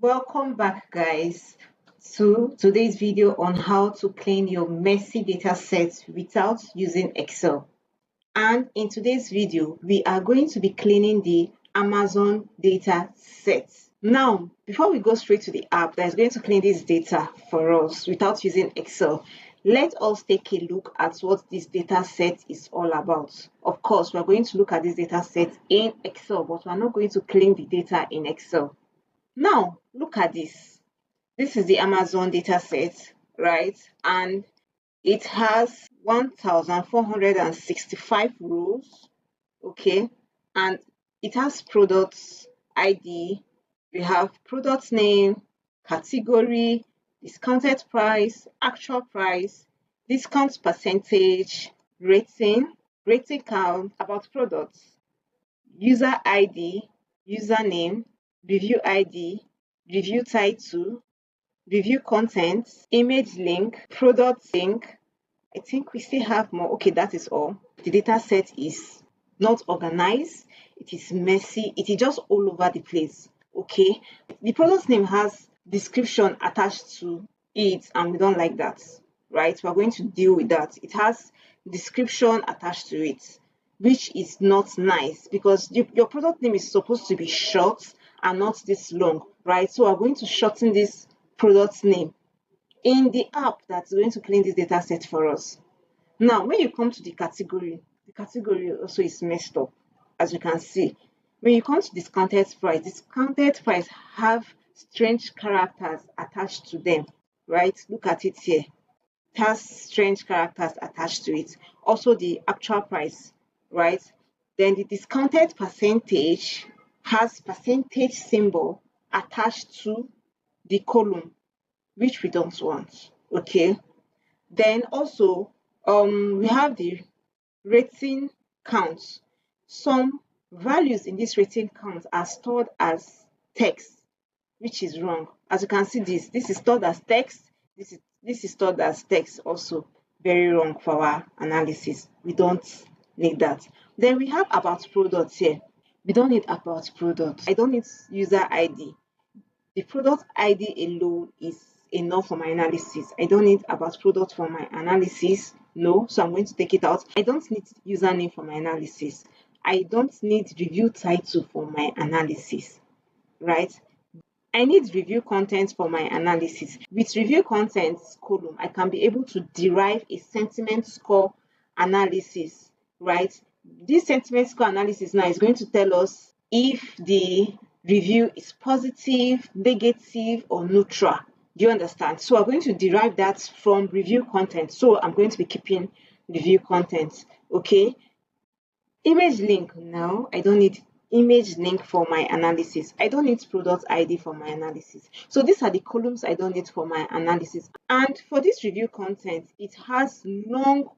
Welcome back, guys, to today's video on how to clean your messy data sets without using Excel. And in today's video, we are going to be cleaning the Amazon data sets. Now, before we go straight to the app that is going to clean this data for us without using Excel, let us take a look at what this data set is all about. Of course, we are going to look at this data set in Excel, but we are not going to clean the data in Excel. Now, look at this. This is the Amazon data set, right? And it has 1,465 rows, okay? And it has products ID. We have product name, category, discounted price, actual price, discount percentage, rating count, about products, user ID, username, review ID, review title, review content, image link, product link. I think we still have more. Okay, that is all. The data set is not organized. It is messy. It is just all over the place. Okay, the product name has description attached to it, and we don't like that, right? We're going to deal with that. It has description attached to it, which is not nice because your product name is supposed to be short and not this long, right? So we're going to shorten this product name in the app that's going to clean this data set for us. Now, when you come to the category also is messed up, as you can see. When you come to discounted price have strange characters attached to them, right? Look at it here. It has strange characters attached to it. Also, the actual price, right? Then the discounted percentage has percentage symbol attached to the column, which we don't want. Okay. Then also we have the rating count. Some values in this rating count are stored as text, which is wrong. As you can see, this is stored as text. This is stored as text, also very wrong for our analysis. We don't need that. Then we have about products here. We don't need about products. I don't need user ID. The product ID alone is enough for my analysis. I don't need about product for my analysis. No, so I'm going to take it out. I don't need username for my analysis. I don't need review title for my analysis, right? I need review content for my analysis. With review content column, I can be able to derive a sentiment score analysis, right? This sentiment score analysis now is going to tell us if the review is positive, negative, or neutral. Do you understand? So I'm going to derive that from review content. So I'm going to be keeping review content. Okay. Image link. No, I don't need image link for my analysis. I don't need product ID for my analysis. So these are the columns I don't need for my analysis. And for this review content, it has long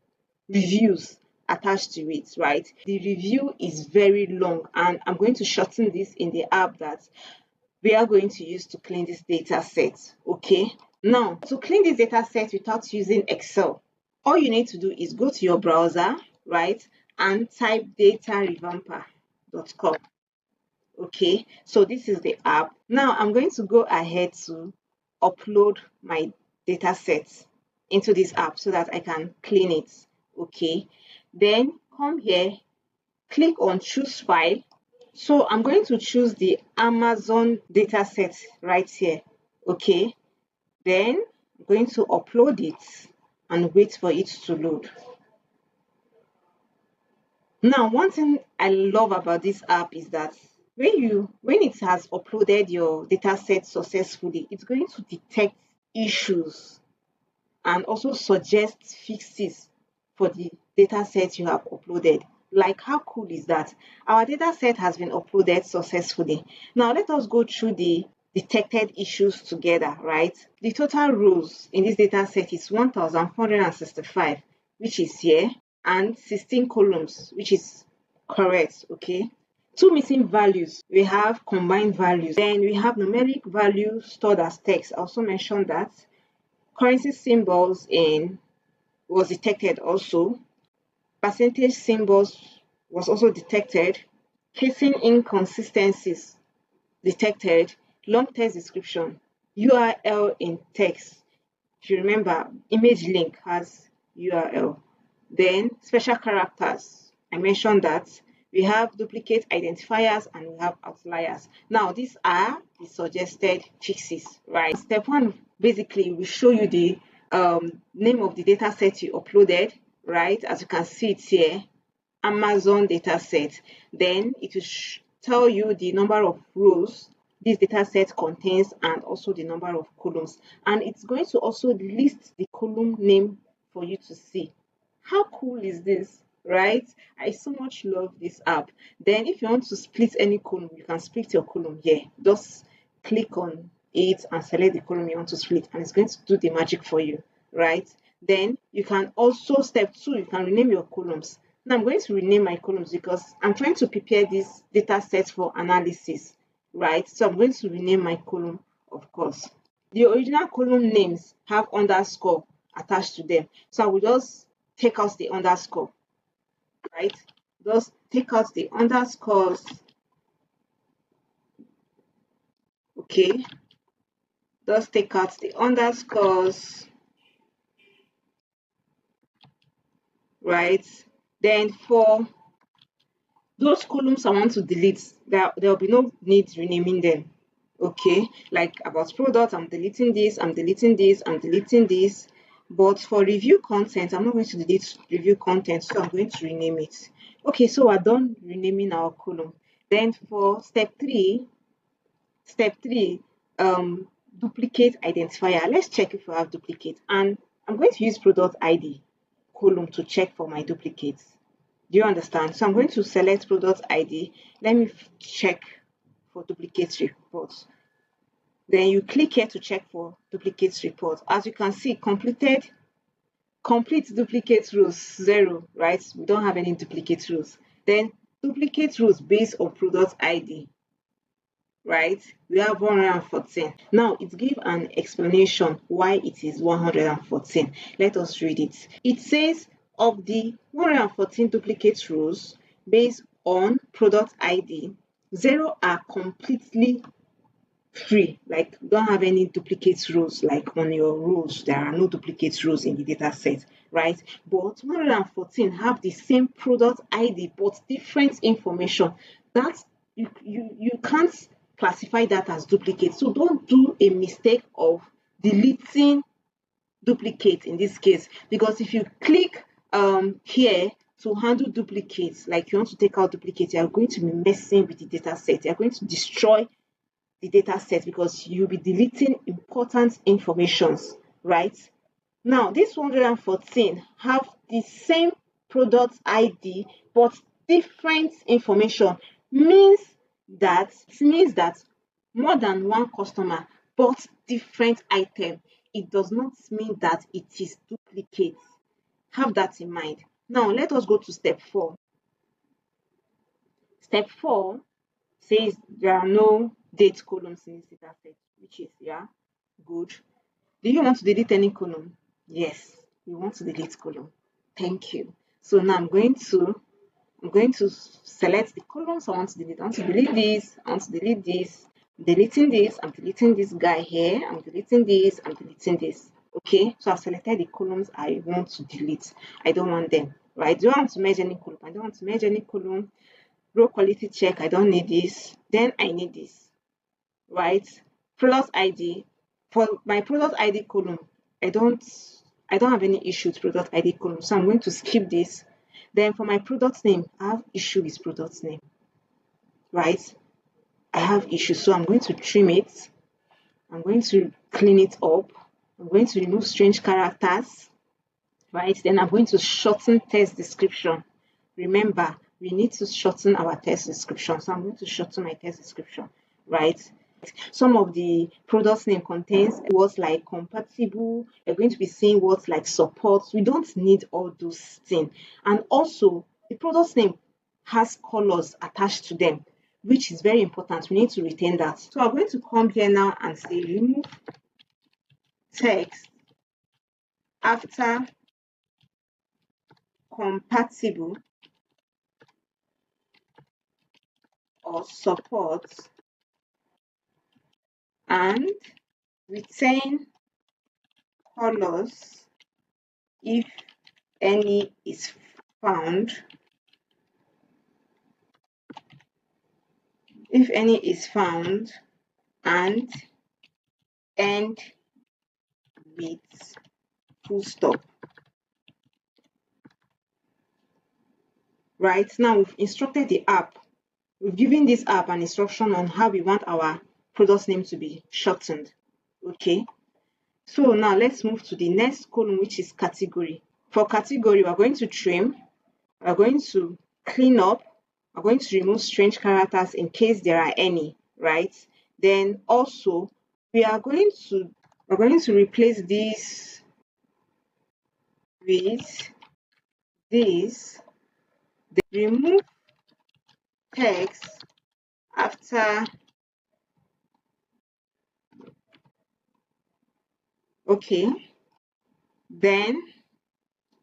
reviews attached to it, right? The review is very long, and I'm going to shorten this in the app that we are going to use to clean this data set. Okay, now to clean this data set without using Excel, all you need to do is go to your browser, right, and type datarevamper.com. Okay, so this is the app. Now I'm going to go ahead to upload my data set into this app so that I can clean it. Okay, then come here, click on choose file. So I'm going to choose the Amazon data set right here. Okay, then I'm going to upload it and wait for it to load. Now, one thing I love about this app is that when it has uploaded your data set successfully, it's going to detect issues and also suggest fixes for the data set you have uploaded. Like, how cool is that? Our data set has been uploaded successfully. Now let us go through the detected issues together, right? The total rows in this data set is 1,465, which is here, and 16 columns, which is correct. Okay, 2 missing values. We have combined values. Then we have numeric values stored as text. I also mentioned that. Currency symbols was detected also. Percentage symbols was also detected. Casing inconsistencies detected. long text description, URL in text. If you remember, image link has URL. Then special characters, I mentioned that. We have duplicate identifiers and we have outliers. Now, these are the suggested fixes, right? Step one basically will show you the name of the data set you uploaded, right? As you can see it here, Amazon dataset. Then it will tell you the number of rows this dataset contains and also the number of columns. And it's going to also list the column name for you to see. How cool is this, right? I so much love this app. Then if you want to split any column, you can split your column here. Just click on it and select the column you want to split, and it's going to do the magic for you, right? Then you can also, step two, you can rename your columns. Now I'm going to rename my columns because I'm trying to prepare this data set for analysis, right? So I'm going to rename my column, of course. The original column names have underscore attached to them. So I will just take out the underscore, right? Just take out the underscores. Okay. Just take out the underscores, right? Then for those columns I want to delete, there will be no need renaming them. Okay, like about product, I'm deleting this, I'm deleting this, I'm deleting this. But for review content, I'm not going to delete review content, so I'm going to rename it. Okay, so we're done renaming our column. Then for step three, duplicate identifier. Let's check if we have duplicate. And I'm going to use product ID column to check for my duplicates. Do you understand? So I'm going to select product ID. Let me check for duplicate reports. Then you click here to check for duplicate reports. As you can see, complete duplicate rows 0, right? We don't have any duplicate rows. Then duplicate rows based on product ID, right? We have 114. Now it gives an explanation why it is 114. Let us read it. It says of the 114 duplicate rows based on product ID, 0 are completely free, like don't have any duplicate rows. Like on your rows, there are no duplicate rows in the data set, right? But 114 have the same product ID but different information. That you can't classify that as duplicate. So don't do a mistake of deleting duplicate in this case, because if you click here to handle duplicates, like you want to take out duplicates, you are going to be messing with the data set. You are going to destroy the data set because you'll be deleting important informations, right? Now, this 114 have the same product ID but different information. Means that more than one customer bought different item. It does not mean that it is duplicate. Have that in mind. Now, let us go to step 4. Step 4 says there are no date columns in this data set, which is, yeah, good. Do you want to delete any column? Yes, we want to delete column. Thank you. So now I'm going to select the columns I want to delete. I want to delete this, I want to delete this, I'm deleting this, I'm deleting this guy here, I'm deleting this, I'm deleting this. Okay, so I've selected the columns I want to delete. I don't want them, right? Do I want to merge any column? I don't want to merge any column. Row quality check, I don't need this. Then I need this, right? Product ID. For my product ID column, I don't have any issue with product ID column, so I'm going to skip this. Then for my product name, I have issue with product name, right? I have issues, so I'm going to trim it. I'm going to clean it up. I'm going to remove strange characters, right? Then I'm going to shorten text description. Remember, we need to shorten our text description. So I'm going to shorten my text description, right? Some of the product name contains words like compatible. You're going to be seeing words like support. We don't need all those things. And also, the product name has colors attached to them, which is very important. We need to retain that. So I'm going to come here now and say remove text after compatible or support and retain colors if any is found. If any is found, and end with full stop. Right now, we've instructed the app. We've given this app an instruction on how we want our product name to be shortened. Okay. So now let's move to the next column, which is category. For category, we're going to trim. We're going to clean up. We're going to remove strange characters in case there are any, right? Then also, we're going to replace this with this. Then remove text after. Okay. Then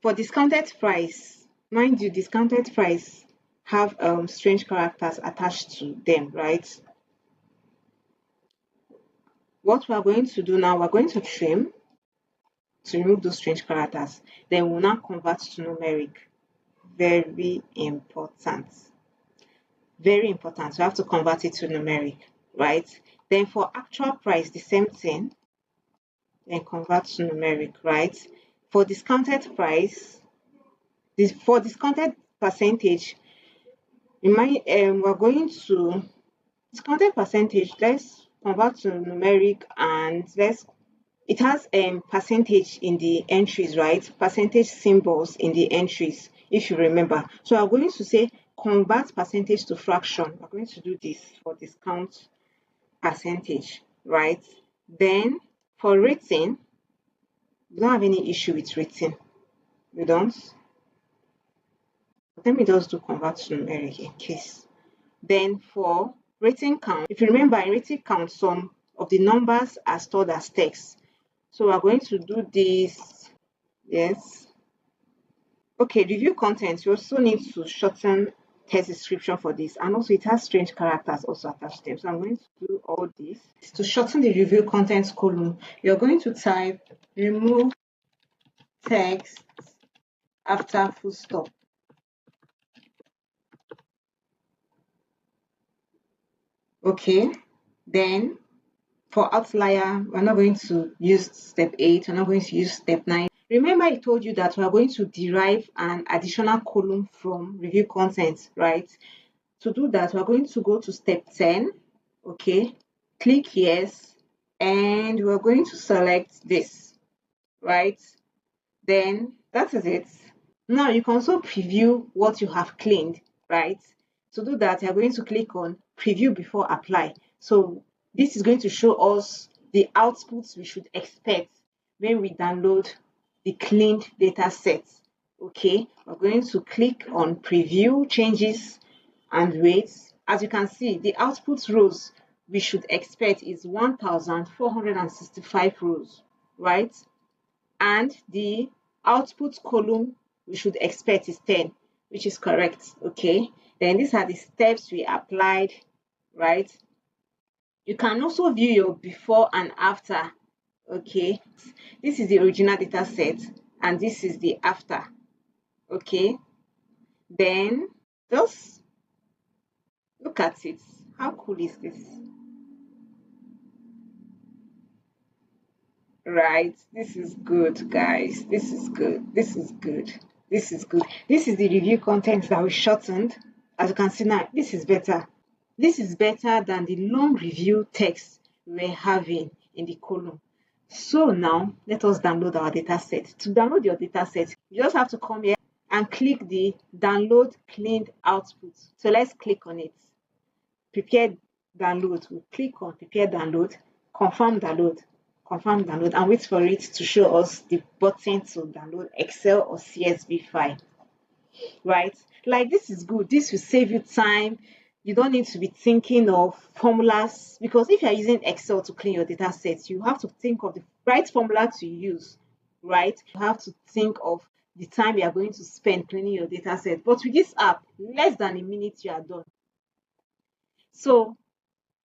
for discounted price, mind you, discounted price have strange characters attached to them, right? What we're going to do now, we're going to trim to remove those strange characters. Then we'll now convert to numeric. Very important. Very important. We have to convert it to numeric, right? Then for actual price, the same thing. Then convert to numeric, right? For discounted price, for discounted percentage, we're going to discounted percentage. Let's convert to numeric, and it has percentage in the entries, right? Percentage symbols in the entries, if you remember. So I'm going to say convert percentage to fraction. We're going to do this for discount percentage, right? Then for rating, we don't have any issue with rating. We don't. Let me just do convert to numeric in case. Then for rating count, if you remember, in rating count, some of the numbers are stored as text. So we're going to do this. Yes. Okay, review content. You also need to shorten text description for this, and also it has strange characters also attached to them. So I'm going to do all this. To shorten the review content column, you're going to type remove text after full stop. Okay, then for outlier, we're not going to use step 8, we're not going to use step 9. Remember, I told you that we're going to derive an additional column from review content, right? To do that, we're going to go to step 10, okay? Click yes, and we're going to select this, right? Then that is it. Now you can also preview what you have cleaned, right? To do that, you're going to click on preview before apply. So this is going to show us the outputs we should expect when we download the cleaned data set. Okay, we're going to click on preview changes and weights. As you can see, the output rows we should expect is 1,465 rows, right? And the output column we should expect is 10, which is correct. Okay, then these are the steps we applied, right? You can also view your before and after. Okay, this is the original data set and this is the after. Okay, then just look at it. How cool is this? Right, this is good, guys. This is good. This is good. This is good. This is the review content that we shortened. As you can see now, this is better. This is better than the long review text we're having in the column. So now let us download our data set. To download your data set, you just have to come here and click the download cleaned output. So let's click on it. Prepare download. We'll click on prepare download, confirm download, and wait for it to show us the button to download Excel or CSV file. Right? Like this is good. This will save you time. You don't need to be thinking of formulas, because if you're using Excel to clean your data sets, you have to think of the right formula to use, right? You have to think of the time you are going to spend cleaning your data set. But with this app, less than a minute you are done. So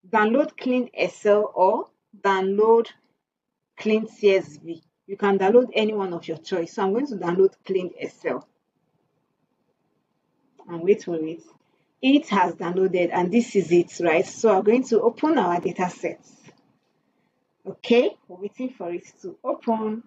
download clean Excel or download clean CSV. You can download any one of your choice. So I'm going to download clean Excel and wait for it. It has downloaded and this is it, right? So I'm going to open our data sets. Okay, we're waiting for it to open.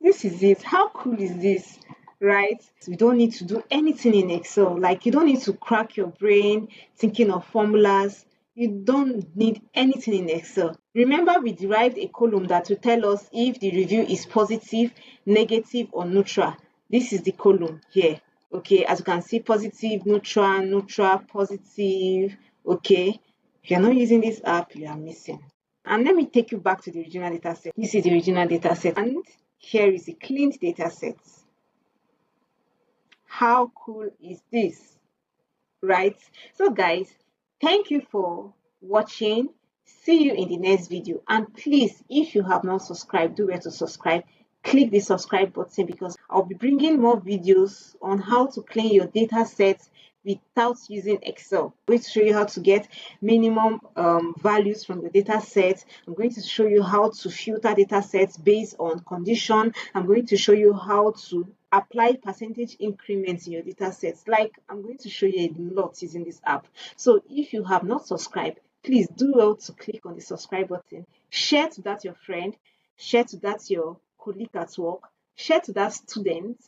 This is it. How cool is this? Right? We don't need to do anything in Excel. Like you don't need to crack your brain thinking of formulas. You don't need anything in Excel. Remember, we derived a column that will tell us if the review is positive, negative, or neutral. This is the column here. Okay, as you can see, positive, neutral, neutral, positive. Okay, if you're not using this app, you are missing. And let me take you back to the original data set. This is the original data set. And here is a cleaned data set. How cool is this? Right? So guys, thank you for watching. See you in the next video. And please, if you have not subscribed, do well to subscribe. Click the subscribe button because I'll be bringing more videos on how to clean your data sets without using Excel. I'm going to show you how to get minimum values from the data set. I'm going to show you how to filter data sets based on condition. I'm going to show you how to apply percentage increments in your data sets. Like I'm going to show you a lot using this app. So if you have not subscribed, please do well to click on the subscribe button. Share to that your friend, share to that your colleague at work, share to that student,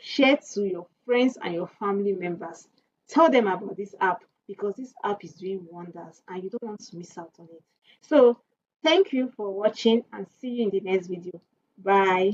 share to your friends and your family members. Tell them about this app because this app is doing wonders and you don't want to miss out on it. So thank you for watching and see you in the next video. Bye.